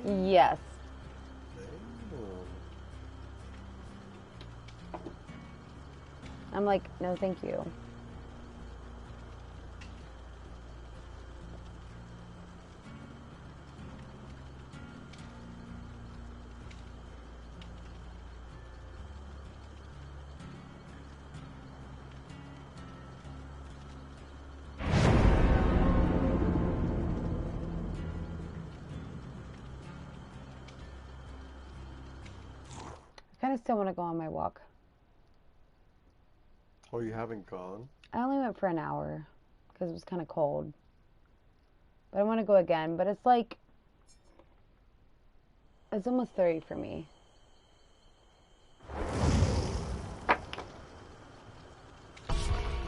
Yes. I'm like, no, thank you. I kind of still want to go on my walk. Oh, you haven't gone? I only went for an hour because it was kind of cold. But I want to go again. But it's like, it's almost 30 for me.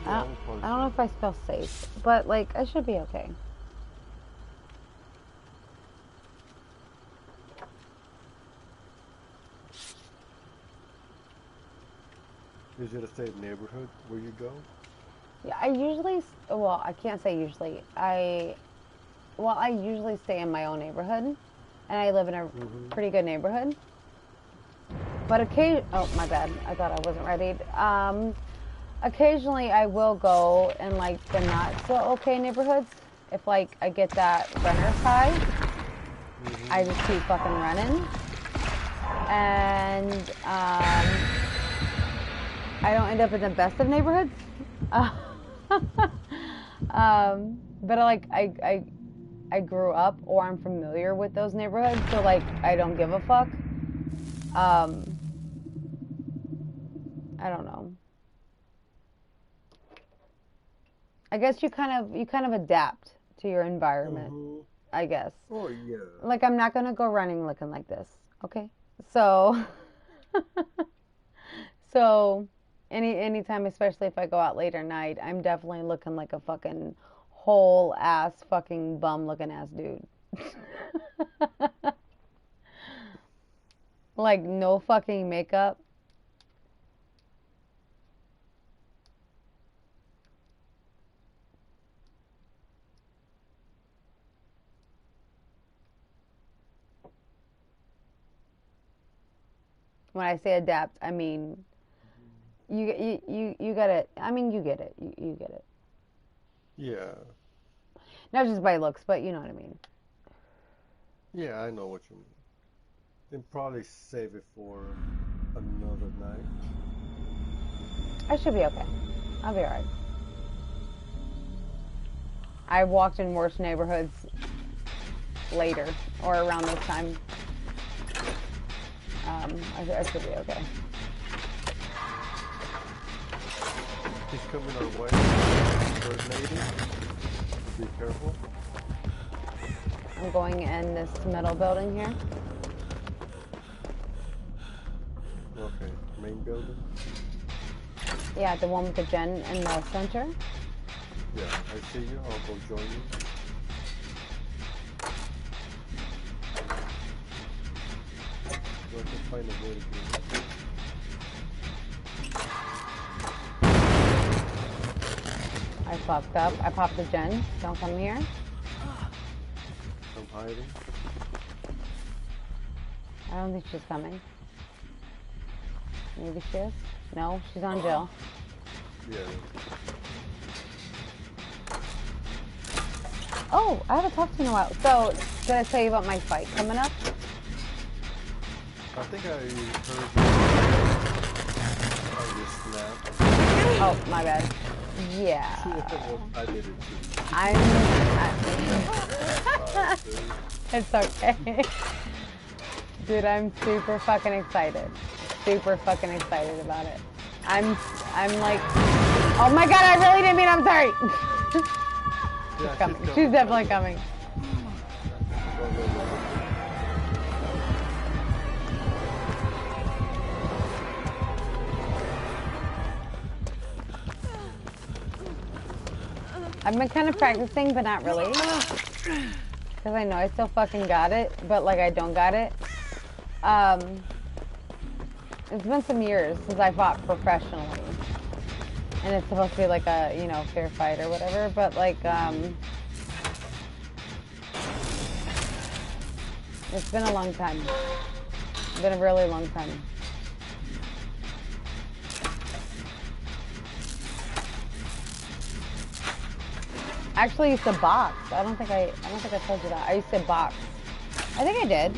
I don't know if I feel safe, but like, I should be okay. Is it a safe neighborhood where you go? Yeah, I usually, well, I can't say usually. I usually stay in my own neighborhood, and I live in a pretty good neighborhood. But oh, my bad. I thought I wasn't ready. Occasionally I will go in like the not so okay neighborhoods. If like I get that runner's high, I just keep fucking running. And I don't end up in the best of neighborhoods. But I grew up or I'm familiar with those neighborhoods, so like I don't give a fuck. I don't know. I guess you kind of adapt to your environment, I guess. Oh yeah. Like I'm not gonna go running looking like this, okay? So, so anytime, especially if I go out late at night, I'm definitely looking like a fucking whole ass fucking bum looking ass dude. Like no fucking makeup. When I say adapt, I mean you got it. I mean you get it. You get it. Yeah. Not just by looks, but you know what I mean. Yeah, I know what you mean. Then probably save it for another night. I should be okay. I'll be alright. I walked in worse neighborhoods later or around this time. I should be okay. He's coming our way. First lady. Be careful. I'm going in this middle building here. Okay, main building. Yeah, the one with the gen in the center. Yeah, I see you. I'll go join you. So I can find a way to do it. I fucked up. I popped the gen. Don't come here. I'm hiding. I don't think she's coming. Maybe she is. No, she's on Jill. Yeah. Oh, I haven't talked to you in a while. So, did I tell you about my fight coming up? I think I heard you snap. Oh, my bad. Yeah. I did it too. It's okay. Dude, I'm super fucking excited. Super fucking excited about it. I'm like, oh my god, I really didn't mean, I'm sorry. Yeah, She's coming. She's definitely coming. I've been kind of practicing, but not really. Because I know I still fucking got it, but like I don't got it. It's been some years since I fought professionally. And it's supposed to be like a, you know, fair fight or whatever, but like, It's been a long time. It's been a really long time. I actually used to box. I don't think I told you that. I used to box. I think I did.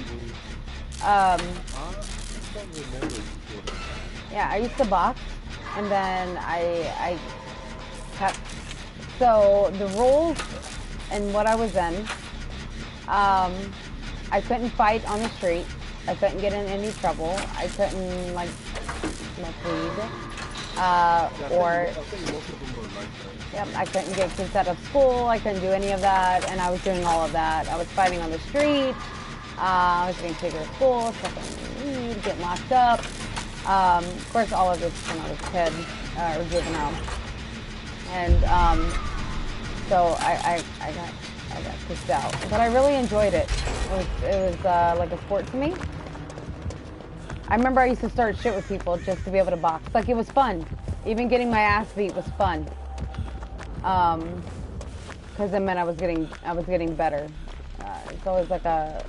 I don't remember. Yeah, I used to box, and then I kept. So the rules and what I was in, I couldn't fight on the street. I couldn't get in any trouble. I couldn't like smoke weed, or. I think most of them were like that. Yep, I couldn't get kids out of school. I couldn't do any of that, and I was doing all of that. I was fighting on the street. I was getting taken to school, smoking weed, getting locked up. Of course, all of this when I was a kid or juvenile, and so I got kicked out. But I really enjoyed it. It was like a sport to me. I remember I used to start shit with people just to be able to box. Like, it was fun. Even getting my ass beat was fun. Because it meant I was getting better. It's always like a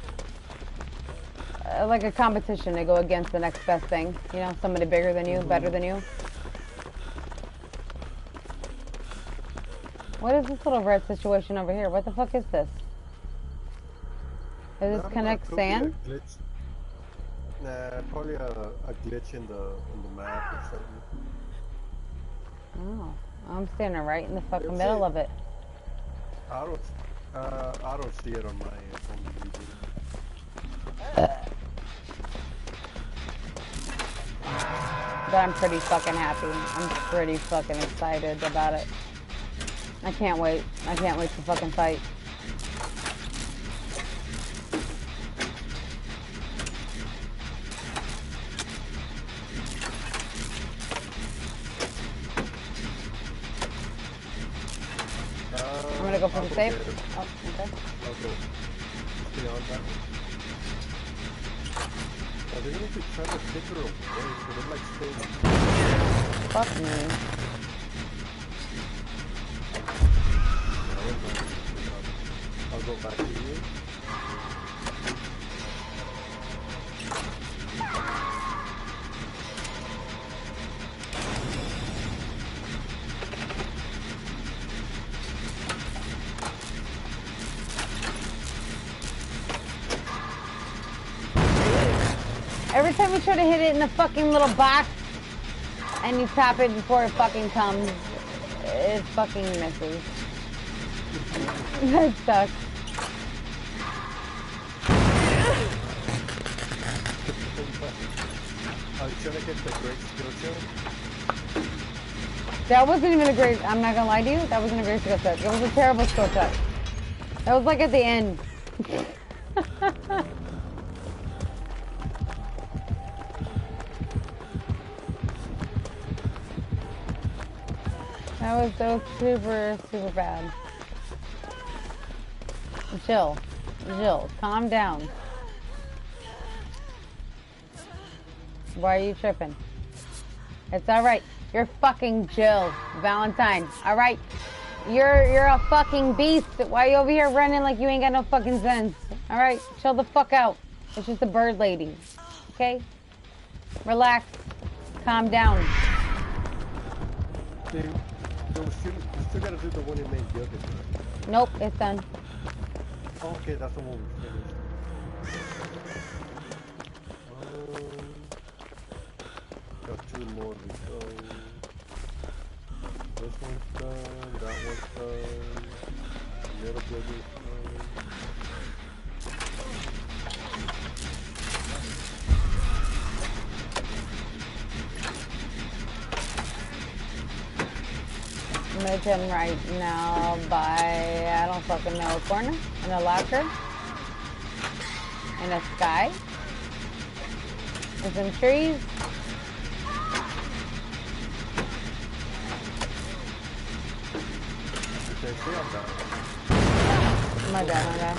competition to go against the next best thing. You know, somebody bigger than you, better than you. What is this little red situation over here? What the fuck is this? Is this connect sand? Nah, probably a glitch in the map or something. Oh, I'm standing right in the fucking middle of it. I don't see it on my phone. But I'm pretty fucking happy. I'm pretty fucking excited about it. I can't wait. I can't wait to fucking fight. I'm gonna go for the safe. Oh, okay. I'll go beyond that. I didn't need to try to pick her away, so they're like staying. Fuck me. I'll go back to you. Every time you try to hit it in the fucking little box and you tap it before it fucking comes, it fucking misses. That sucks. Are you trying to get the great skill check? That wasn't even a great, I'm not gonna lie to you, that wasn't a great skill check. It was a terrible skill check. That was like at the end. That was super, super bad. Jill, calm down. Why are you tripping? It's alright. You're fucking Jill Valentine. Alright? You're a fucking beast. Why are you over here running like you ain't got no fucking sense? Alright? Chill the fuck out. It's just a bird lady. Okay? Relax. Calm down. Dude, you still gotta do the one you made the other time. Nope, it's done. Oh, okay, that's the one we finished. Got two more to go. This one's done, that one's done. The other building's done. I'm gonna turn right now by, I don't fucking know, a corner, in a locker, in a sky, and some trees. Okay, see, I'm done. My bad.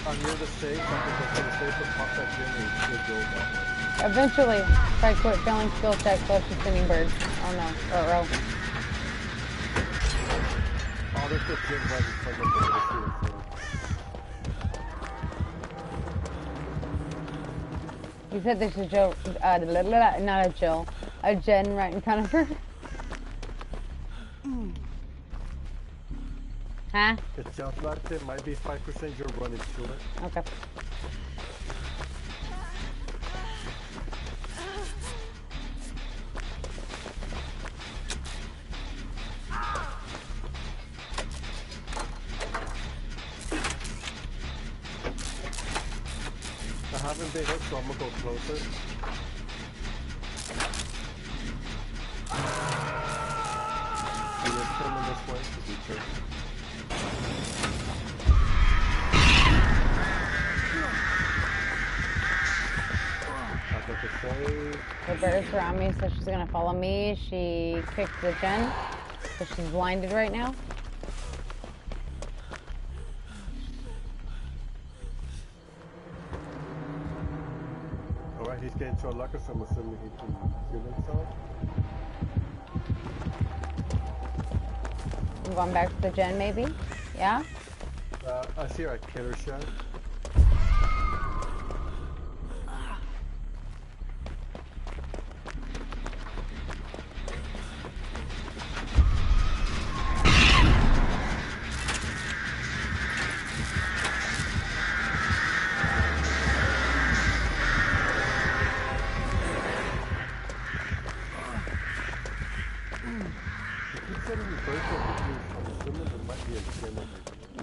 I'm near the safe, I can go to the safe and pop that gym and still go that way. Eventually, if I quit failing skill checks, so it's just spinning bird. Oh no, or row. Oh, there's a gym right in front of the You said there's a Joe, not a Jill, a Jen right in front of her. Huh? It sounds like there might be 5% you're running to it. Okay. I haven't been hit, so I'm gonna go closer. He is coming this way, so be careful. I got the save. The birds are on me, so she's gonna follow me. She kicked the Jen, so she's blinded right now. Alright, he's getting to a locker, so I'm assuming he can heal himself. I'm going back to the Jen, maybe? Yeah? I see a killer shot.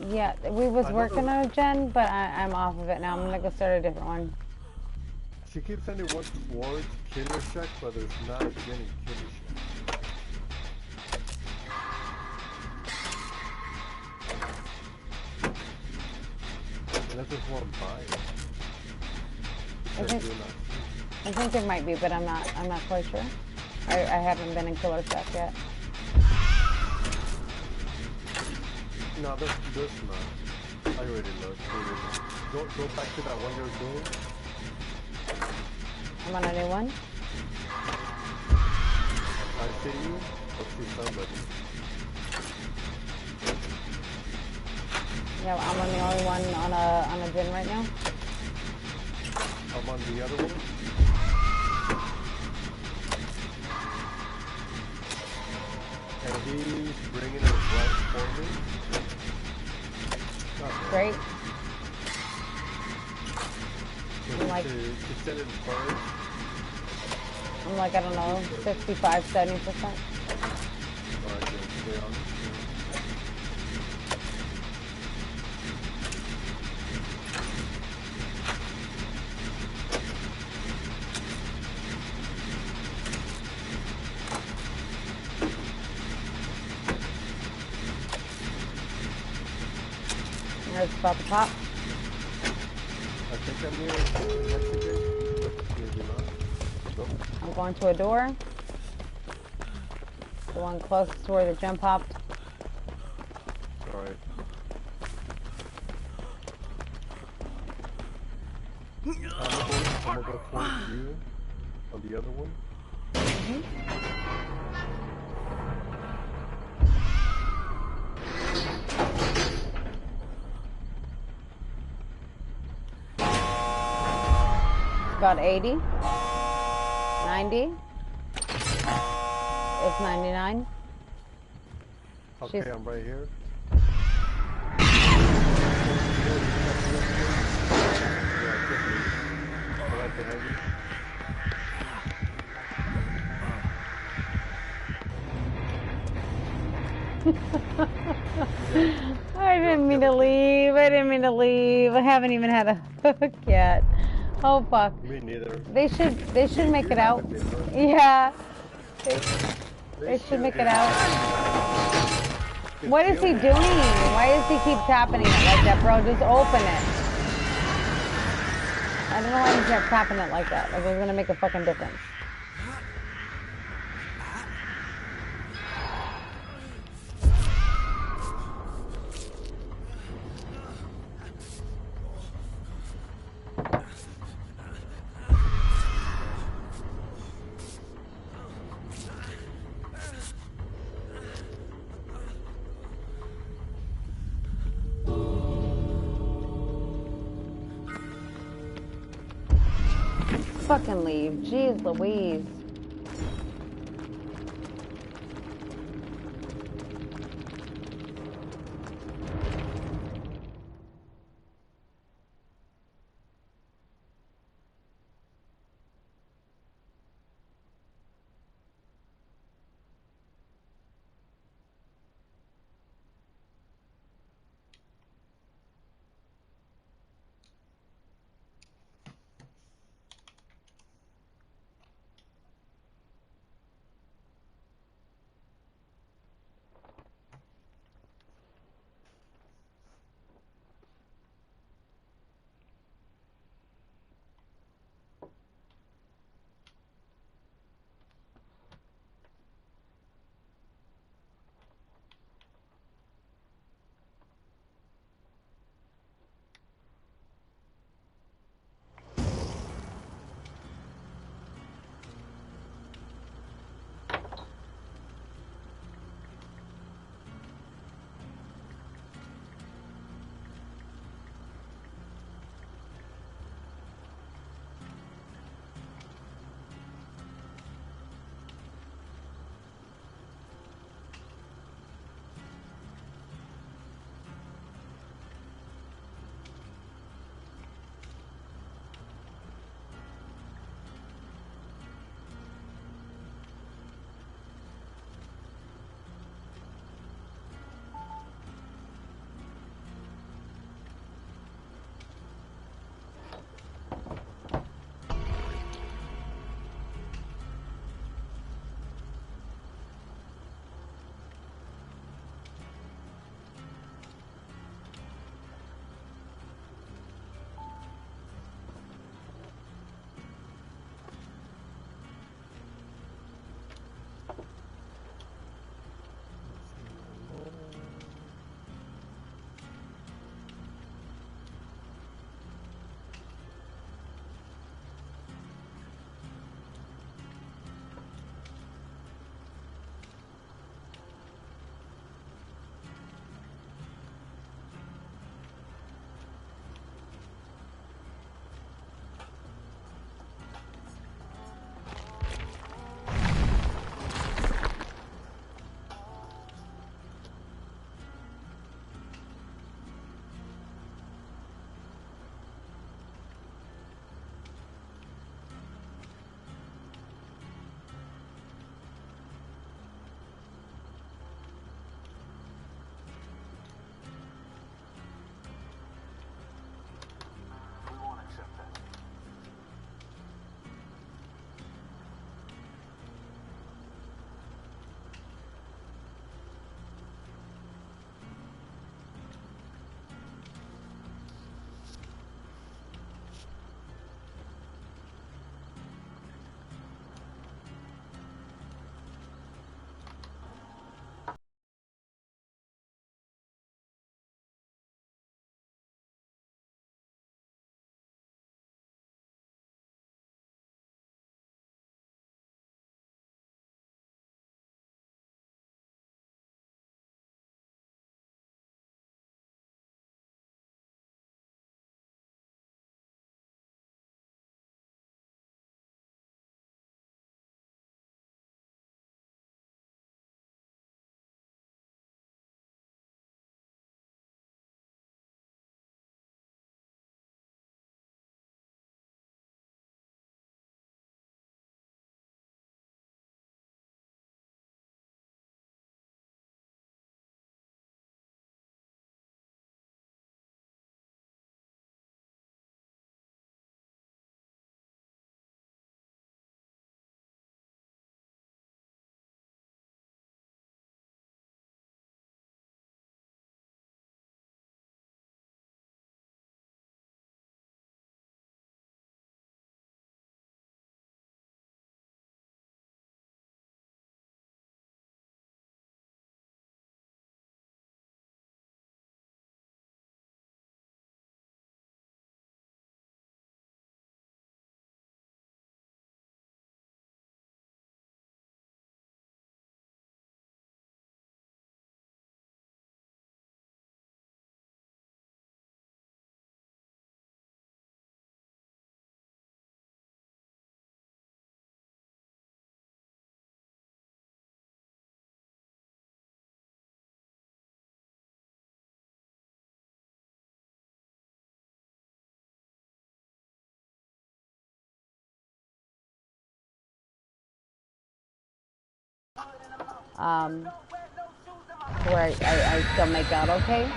Yeah, we was working on a Jen, but I'm off of it now. I'm gonna go start a different one. She keeps sending one towards Killer Shack, but there's not a Jen in Killer Shack. Unless there's one by. I think there might be, but I'm not quite sure. I haven't been in Killer Shack yet. No, there's not. I already looked. Go back to that one you're doing. I'm on a new one. I see you. I see somebody. Yeah, I'm on the only one on a Jen right now. I'm on the other one. And he's bringing it right for me. Great. I'm like, I'm like, I don't know, 65, 70%. There's about the top. I think I'm near Mexican. Maybe not. Nope. I'm going to a door. The one closest to where the jump popped. Alright. I'm gonna go towards you on the other one. About 80, 90, it's 99. Okay, I'm right here. I didn't mean to leave. I didn't mean to leave. I haven't even had a hook yet. Oh fuck. Me neither. They should make it out. Yeah. They should make it out. What is he doing? Why does he keep tapping it like that, bro? Just open it. I don't know why he kept tapping it like that. Like it was gonna make a fucking difference. fucking leave. Jeez Louise. where I still make out okay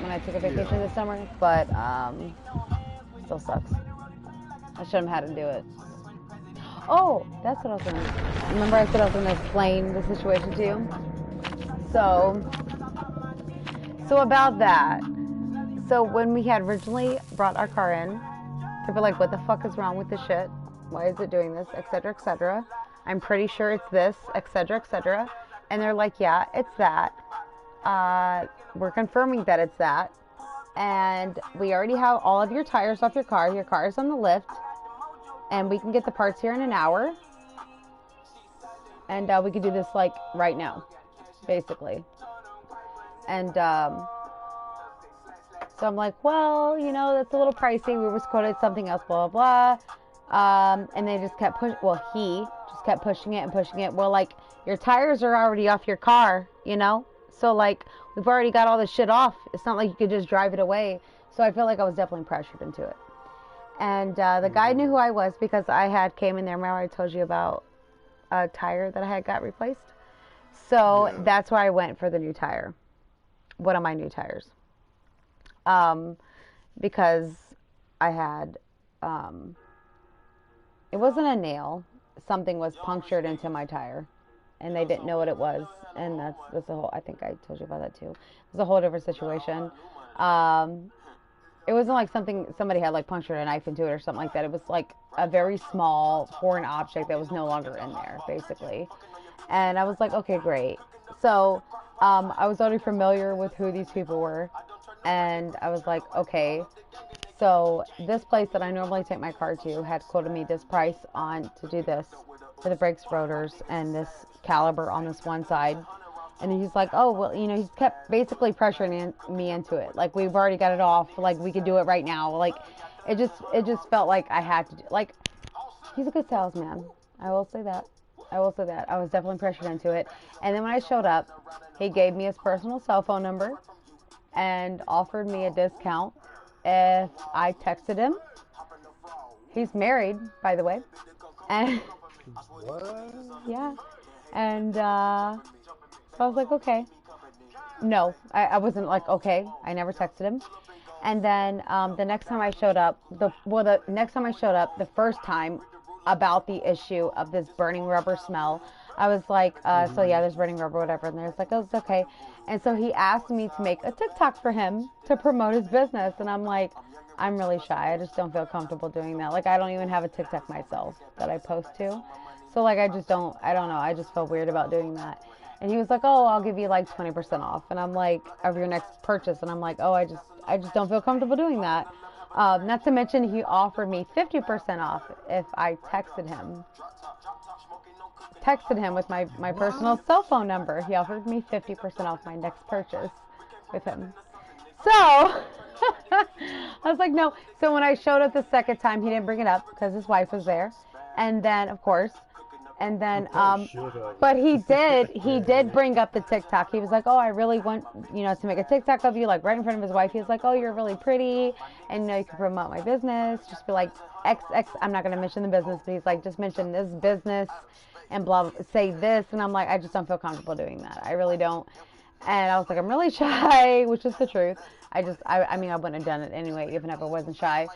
when I took a vacation this summer, but still sucks. I shouldn't have had to do it. Oh, that's what I was going to. Remember I said I was going to explain the situation to you? So about that. So when we had originally brought our car in, they were like, what the fuck is wrong with this shit? Why is it doing this? Etc., etc. I'm pretty sure it's this, etc., etc. And they're like, yeah, it's that. We're confirming that it's that. And we already have all of your tires off your car. Your car is on the lift. And we can get the parts here in an hour. And we can do this, like, right now, basically. And so I'm like, well, you know, that's a little pricey. We was quoted something else, blah, blah, blah. And they just kept pushing. Well, he just kept pushing it and pushing it. Well, like, your tires are already off your car, you know? So, like, we've already got all this shit off. It's not like you could just drive it away. So I feel like I was definitely pressured into it. And the guy knew who I was because I had came in there. Remember I told you about a tire that I had got replaced? So that's why I went for the new tire. One of my new tires. Because I had, it wasn't a nail. Something was punctured into my tire. And they didn't know what it was. And that's a whole, I think I told you about that too. It was a whole different situation. It wasn't like somebody had like punctured a knife into it or something like that. It was like a very small foreign object that was no longer in there, basically. And I was like, okay, great. So I was already familiar with who these people were. And I was like, okay. So this place that I normally take my car to had quoted me this price on to do this for the brakes, rotors, and this caliber on this one side. And he's like, oh, well, you know, he's kept basically pressuring me into it. Like, we've already got it off. Like, we could do it right now. Like, it just felt like I had to do, like, he's a good salesman. I will say that. I will say that. I was definitely pressured into it. And then when I showed up, he gave me his personal cell phone number and offered me a discount if I texted him. He's married, by the way. And What? yeah. And so I was like, okay. No, I wasn't like, okay. I never texted him. And then the next time I showed up, the first time about the issue of this burning rubber smell, I was like, so yeah, there's burning rubber, whatever. And there's like, oh, it's okay. And so he asked me to make a TikTok for him to promote his business. And I'm like, I'm really shy. I just don't feel comfortable doing that. Like, I don't even have a TikTok myself that I post to. So like, I don't know. I just feel weird about doing that. And he was like, oh, I'll give you like 20% off. And I'm like, of your next purchase. And I'm like, oh, I just don't feel comfortable doing that. Not to mention he offered me 50% off if I texted him. With my personal cell phone number. He offered me 50% off my next purchase with him. So, I was like, no. So when I showed up the second time, he didn't bring it up because his wife was there. And then, of course, but he did bring up the TikTok. He was like, oh, I really want, to make a TikTok of you, like right in front of his wife. He was like, oh, you're really pretty. And, you can promote my business. Just be like, I'm not going to mention the business, but he's like, just mention this business and blah, say this. And I'm like, I just don't feel comfortable doing that. I really don't. And I was like, I'm really shy, which is the truth. I wouldn't have done it anyway, even if I wasn't shy.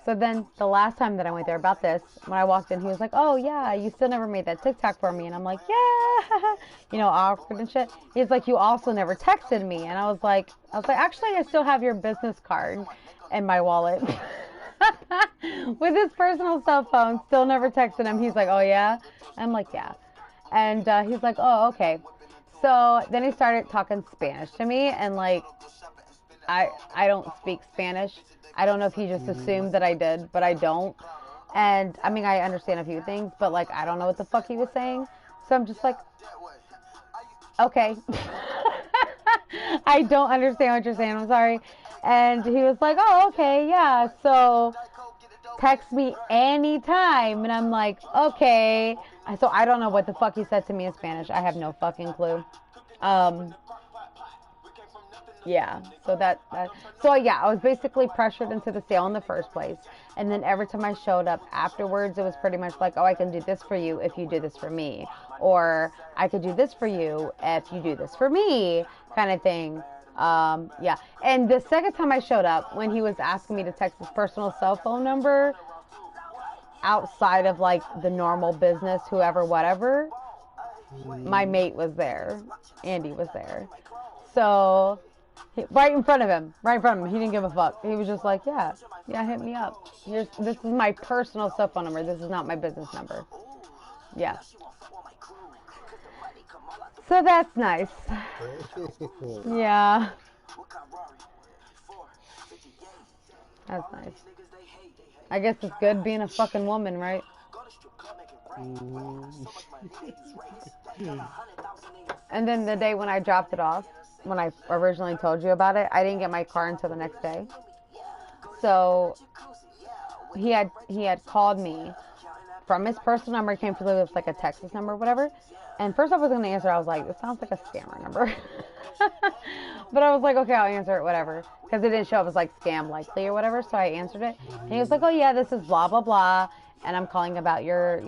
So then the last time that I went there about this, when I walked in, he was like, oh, yeah, you still never made that TikTok for me. And I'm like, yeah, awkward and shit. He's like, you also never texted me. And I was like, actually, I still have your business card in my wallet. With his personal cell phone, still never texted him. He's like, oh, yeah? I'm like, yeah. And he's like, oh, okay. So then he started talking Spanish to me. And, like, I don't speak Spanish. I don't know if he just assumed that I did, but I don't. And, I mean, I understand a few things, but, like, I don't know what the fuck he was saying. So I'm just like, okay. I don't understand what you're saying. I'm sorry. And he was like, oh, okay, yeah. So text me anytime. And I'm like, okay. So I don't know what the fuck he said to me in Spanish. I have no fucking clue. Yeah, so so yeah, I was basically pressured into the sale in the first place, and then every time I showed up afterwards, it was pretty much like, oh, I can do this for you if you do this for me, or I could do this for you if you do this for me, kind of thing. Yeah, and the second time I showed up, when he was asking me to text his personal cell phone number outside of like the normal business, whoever, whatever, my mate was there, Andy was there, so. Right in front of him. Right in front of him. He didn't give a fuck. He was just like, yeah, hit me up. This is my personal cell phone number. This is not my business number. Yeah. So that's nice. Yeah. That's nice. I guess it's good being a fucking woman, right? And then the day when I dropped it off, when I originally told you about it, I didn't get my car until the next day. So he had called me from his personal number. It came through with like a Texas number or whatever. And first I was going to answer. I was like, this sounds like a scammer number. But I was like, okay, I'll answer it, whatever. Because it didn't show up as like scam likely or whatever. So I answered it. And he was like, oh yeah, this is blah, blah, blah. And I'm calling about your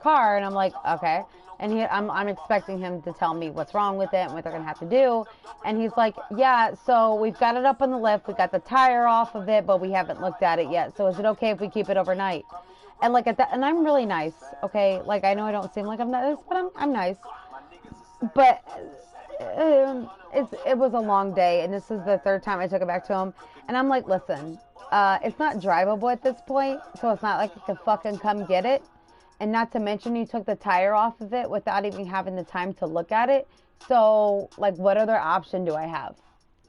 car. And I'm like, okay. And I'm expecting him to tell me what's wrong with it and what they're going to have to do. And he's like, yeah, so we've got it up on the lift. We got the tire off of it, but we haven't looked at it yet. So is it okay if we keep it overnight? And like at that, and I'm really nice, okay? Like I know I don't seem like I'm nice, but I'm nice. But it was a long day, and this is the third time I took it back to him. And I'm like, listen, it's not drivable at this point, so it's not like I can fucking come get it. And not to mention, you took the tire off of it without even having the time to look at it. So, like, what other option do I have?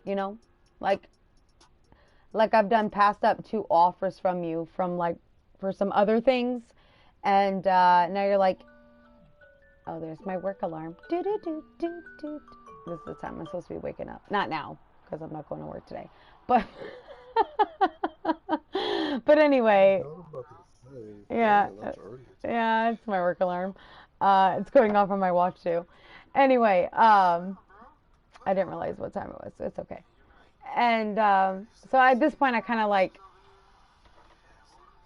You know? Like I've done passed up 2 offers from you for some other things. And now you're like, oh, there's my work alarm. Do, do, do, do, do. This is the time I'm supposed to be waking up. Not now, because I'm not going to work today. But, but anyway. Yeah, it's my work alarm. It's going off on my watch too. Anyway, I didn't realize what time it was, so it's okay. And so at this point, I kind of like,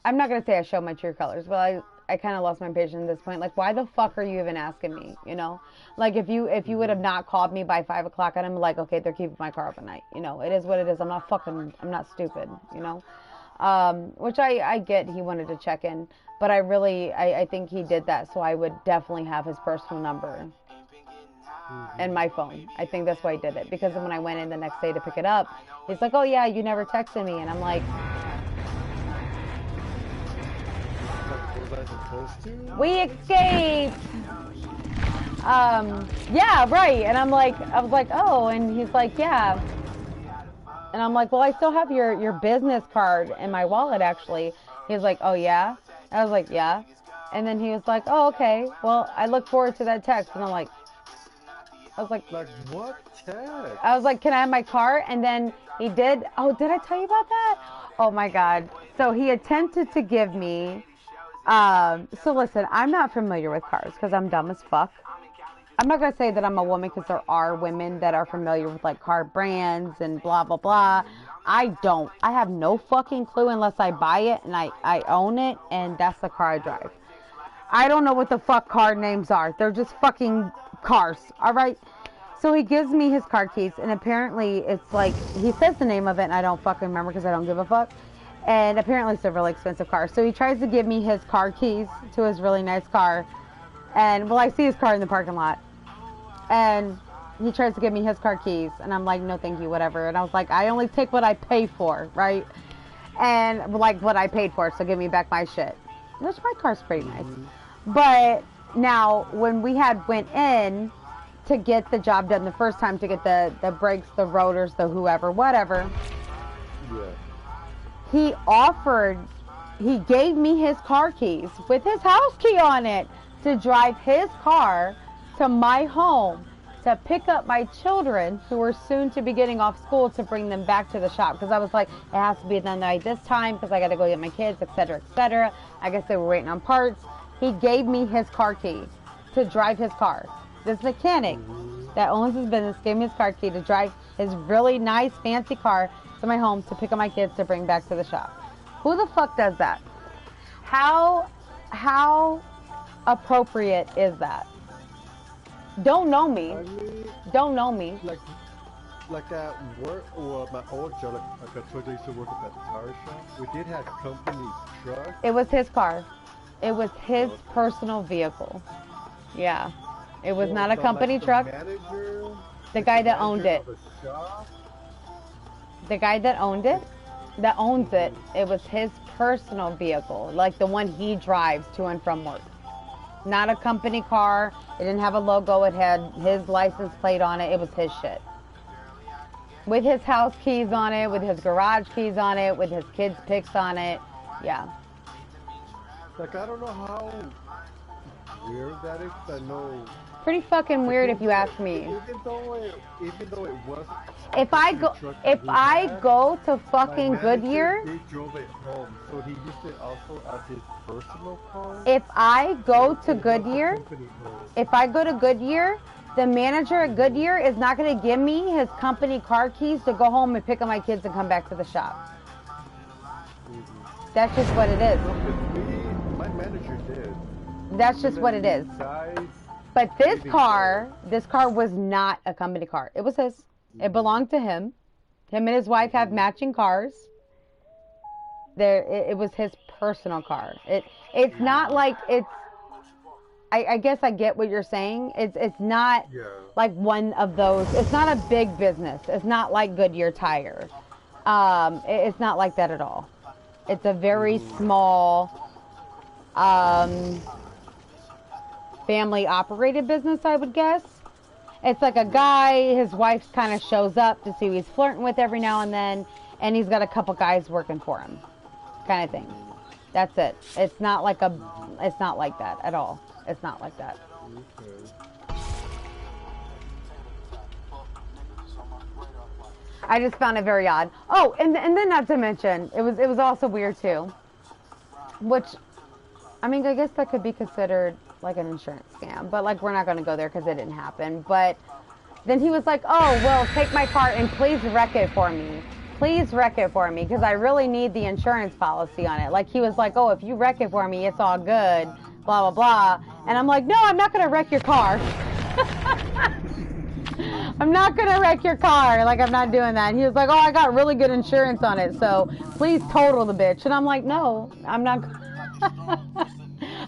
I'm not gonna say I show my true colors, but I kind of lost my patience at this point. Like, why the fuck are you even asking me? You know, like if you would have not called me by 5 o'clock, I'd be like, okay, they're keeping my car overnight. You know, it is what it is. I'm not stupid. You know. Which I get he wanted to check in, but I think he did that so I would definitely have his personal number and my phone. I think that's why he did it, because when I went in the next day to pick it up, he's like, oh yeah, you never texted me, and I'm like, Was I supposed to? we escaped. Yeah, right. And I was like, oh, and he's like, yeah. And I'm like, well, I still have your business card in my wallet, actually. He was like, oh, yeah? I was like, yeah. And then he was like, oh, okay. Well, I look forward to that text. And I was like, what text? I was like, can I have my car? And then he did. Oh, did I tell you about that? Oh, my God. So he attempted to give me, so listen, I'm not familiar with cars because I'm dumb as fuck. I'm not going to say that I'm a woman, because there are women that are familiar with like car brands and blah, blah, blah. I don't. I have no fucking clue unless I buy it and I own it, and that's the car I drive. I don't know what the fuck car names are. They're just fucking cars. All right. So he gives me his car keys, and apparently it's like, he says the name of it and I don't fucking remember because I don't give a fuck. And apparently it's a really expensive car. So he tries to give me his car keys to his really nice car. And well, I see his car in the parking lot. And he tries to give me his car keys, and I'm like, no, thank you, whatever. And I was like, I only take what I pay for, right? And like what I paid for, so give me back my shit. Which my car's pretty nice. But now, when we had went in to get the job done the first time, to get the brakes, the rotors, the whoever, whatever, yeah, he gave me his car keys with his house key on it to drive his car to my home to pick up my children who were soon to be getting off school, to bring them back to the shop, because I was like, it has to be done by this time because I got to go get my kids, etc., etc. I guess they were waiting on parts. He gave me his car key to drive his car. This mechanic that owns his business gave me his car key to drive his really nice, fancy car to my home to pick up my kids to bring back to the shop. Who the fuck does that? How appropriate is that? Don't know me. I mean, Don't know me. like at work, or my old job, like I told you, I used to work at that tire shop. We did have company trucks. It was his car. It was his Okay. personal vehicle. Yeah. It was not a So, company like, truck. Manager, The guy that owned it. of the shop. The guy that owned it, that owns it, it was his personal vehicle, like the one he drives to and from work. Not a company car. It didn't have a logo. It had his license plate on it. It was his shit. With his house keys on it, with his garage keys on it, with his kids' pics on it. Yeah. Like, I don't know how weird that is. I know. Pretty fucking weird if you ask me. Even though it was. If I go to fucking Goodyear, They drove it home, so he used it also as his personal car. if I go to Goodyear, the manager at Goodyear is not going to give me his company car keys to go home and pick up my kids and come back to the shop. That's just what it is. My manager did. That's just what it is. Guys, But this car was not a company car. It was his. It belonged to him. Him and his wife have matching cars. It was his personal car. It's not like it's. I guess I get what you're saying. It's not like one of those. It's not a big business. It's not like Goodyear Tire. It's not like that at all. It's a very small, family operated business, I would guess. It's like a guy, his wife kind of shows up to see who he's flirting with every now and then, and he's got a couple guys working for him, kind of thing. That's it. It's not like that at all. It's not like that. okay. I just found it very odd. Oh, and then not to mention, it was also weird too. Which, I mean, I guess that could be considered like an insurance scam, but like we're not going to go there because it didn't happen. But then he was like, "Oh, well, take my car and please wreck it for me. Please wreck it for me because I really need the insurance policy on it." Like he was like, "Oh, if you wreck it for me, it's all good." Blah blah blah. And I'm like, "No, I'm not going to wreck your car." I'm not going to wreck your car. Like, I'm not doing that. And he was like, "Oh, I got really good insurance on it, so please total the bitch." And I'm like, "No, I'm not."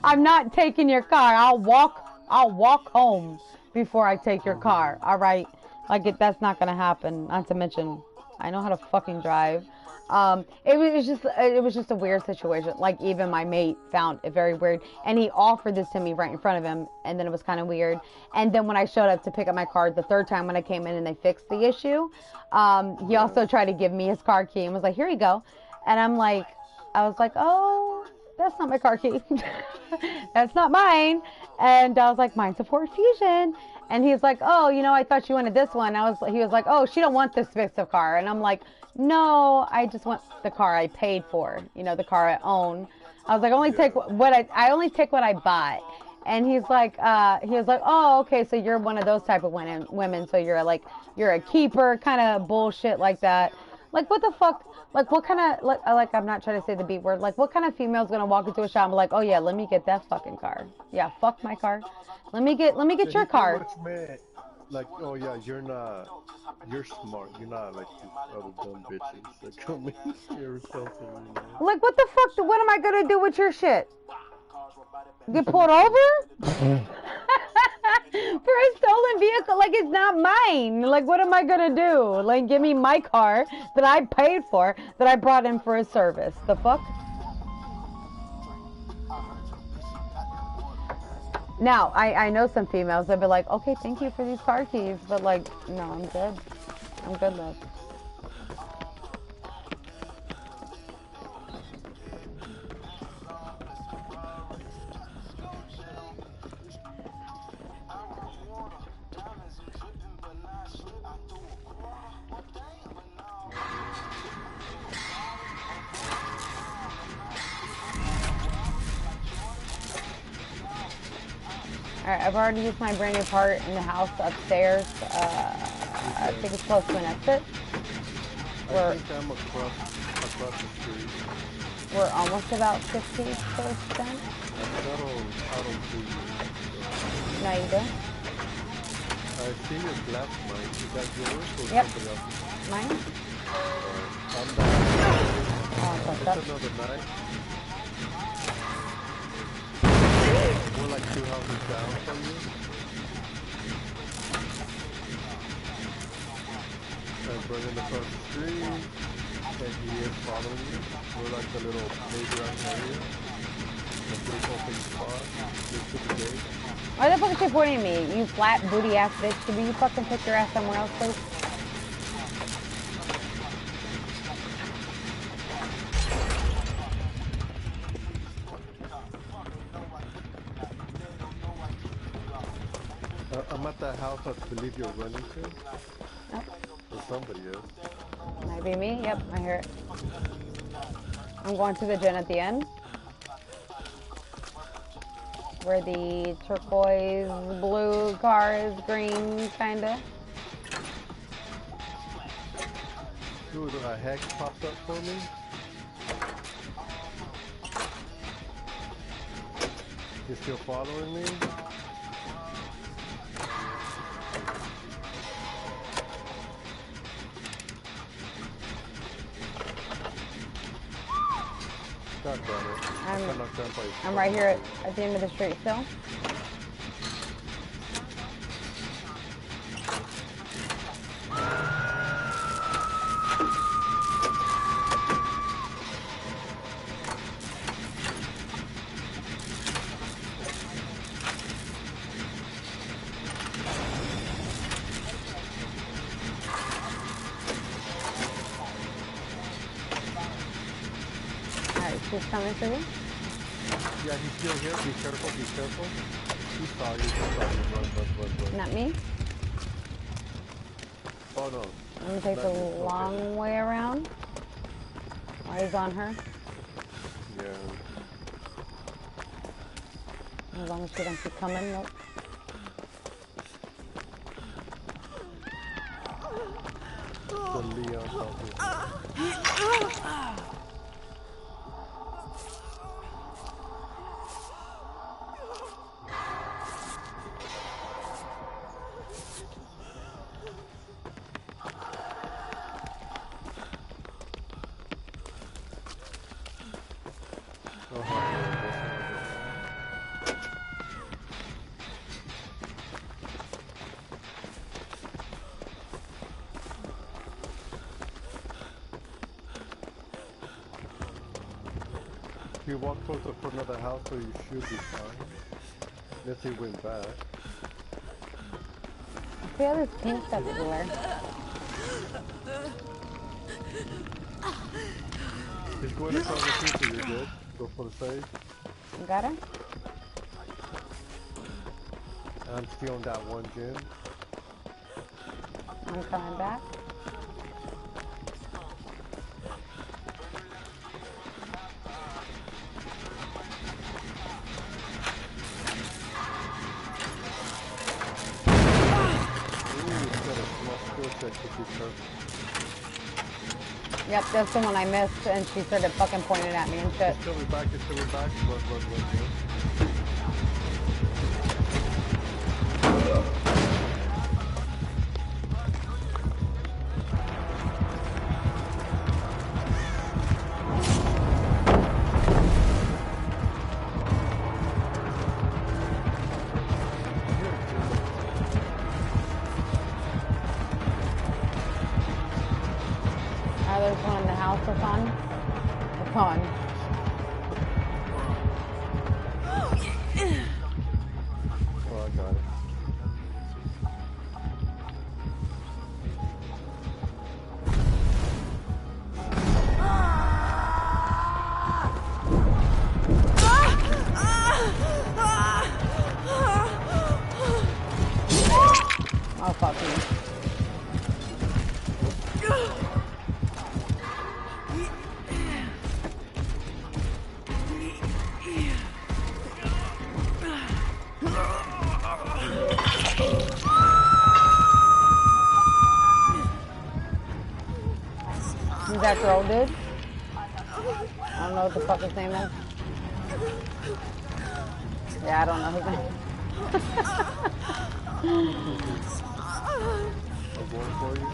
I'm not taking your car. I'll walk home before I take your car. All right? Like, that's not going to happen. Not to mention, I know how to fucking drive. It was just a weird situation. Like, even my mate found it very weird, and he offered this to me right in front of him, and then it was kind of weird. And then when I showed up to pick up my car the third time when I came in and they fixed the issue, he also tried to give me his car key and was like, "Here you go." And I was like, "Oh, that's not my car key. That's not mine." And I was like, "Mine's a Ford Fusion." And he's like, "Oh, I thought you wanted this one." He was like, "Oh, she don't want this fixed car." And I'm like, "No, I just want the car I paid for, the car I own." I was like, I only take what I bought. And he was like, "Oh, okay, so you're one of those type of women, so you're a keeper," kind of bullshit like that. Like, what the fuck? Like, what kind of, like, I'm not trying to say the B word. Like, what kind of female's gonna walk into a shop and be like, "Oh yeah, let me get that fucking car. Yeah, fuck my car. Let me get your car." Pretty much meant, like, "Oh yeah, you're smart. You're not like these other dumb bitches that come in here or something." Like, what the fuck? What am I gonna do with your shit? Get pulled over? For a stolen vehicle? Like, it's not mine. Like, what am I gonna do? Like, give me my car that I paid for, that I brought in for a service. The fuck? Now, I know some females that be like, "Okay, thank you for these car keys," but like, no, I'm good. I'm good, love. Alright, I've already used my brand new part in the house upstairs. I think it's close to an exit. I think I'm across the street. We're almost about 50%. I don't see you. So. No, you do? I see your glass mine. Is that yours or Yep. somebody else's? Mine? I'm back. Oh, It's another night. We're like 2 houses down from you. And Brendan across the street. And he is following you. We're like a little playground area. A big open spot. Next to the gate. Why the fuck is she pointing at me? You flat booty ass bitch. Could you fucking take your ass somewhere else, please? I'm at that house I believe you're running to. Nope. Or somebody is. Might be me? Yep, I hear it. I'm going to the gen at the end. Where the turquoise blue car is green, kinda. Dude, a hex popped up for me. You still following me? God damn it. I'm right here at the end of the street still. He's coming for you? Yeah, he's still here. Be careful, be careful. He saw you. Run. Not me? Oh no. I'm gonna take the long way around. While he's on her. Yeah. As long as she don't keep coming, nope. The Leon helping. If you walk towards the front of the house, so you should be fine. Unless he went back. See all this pink stuff everywhere. He's going across the street, so you're good. Go for the save. You got her? I'm still on that one gym. I'm coming back. Yep, that's the one I missed, and she started fucking pointing at me and shit. It's coming back. Run. There's one in the house that's on. It's on. squirrel dude. I don't know what the fuck his name is. Yeah, I don't know his name. A one for you.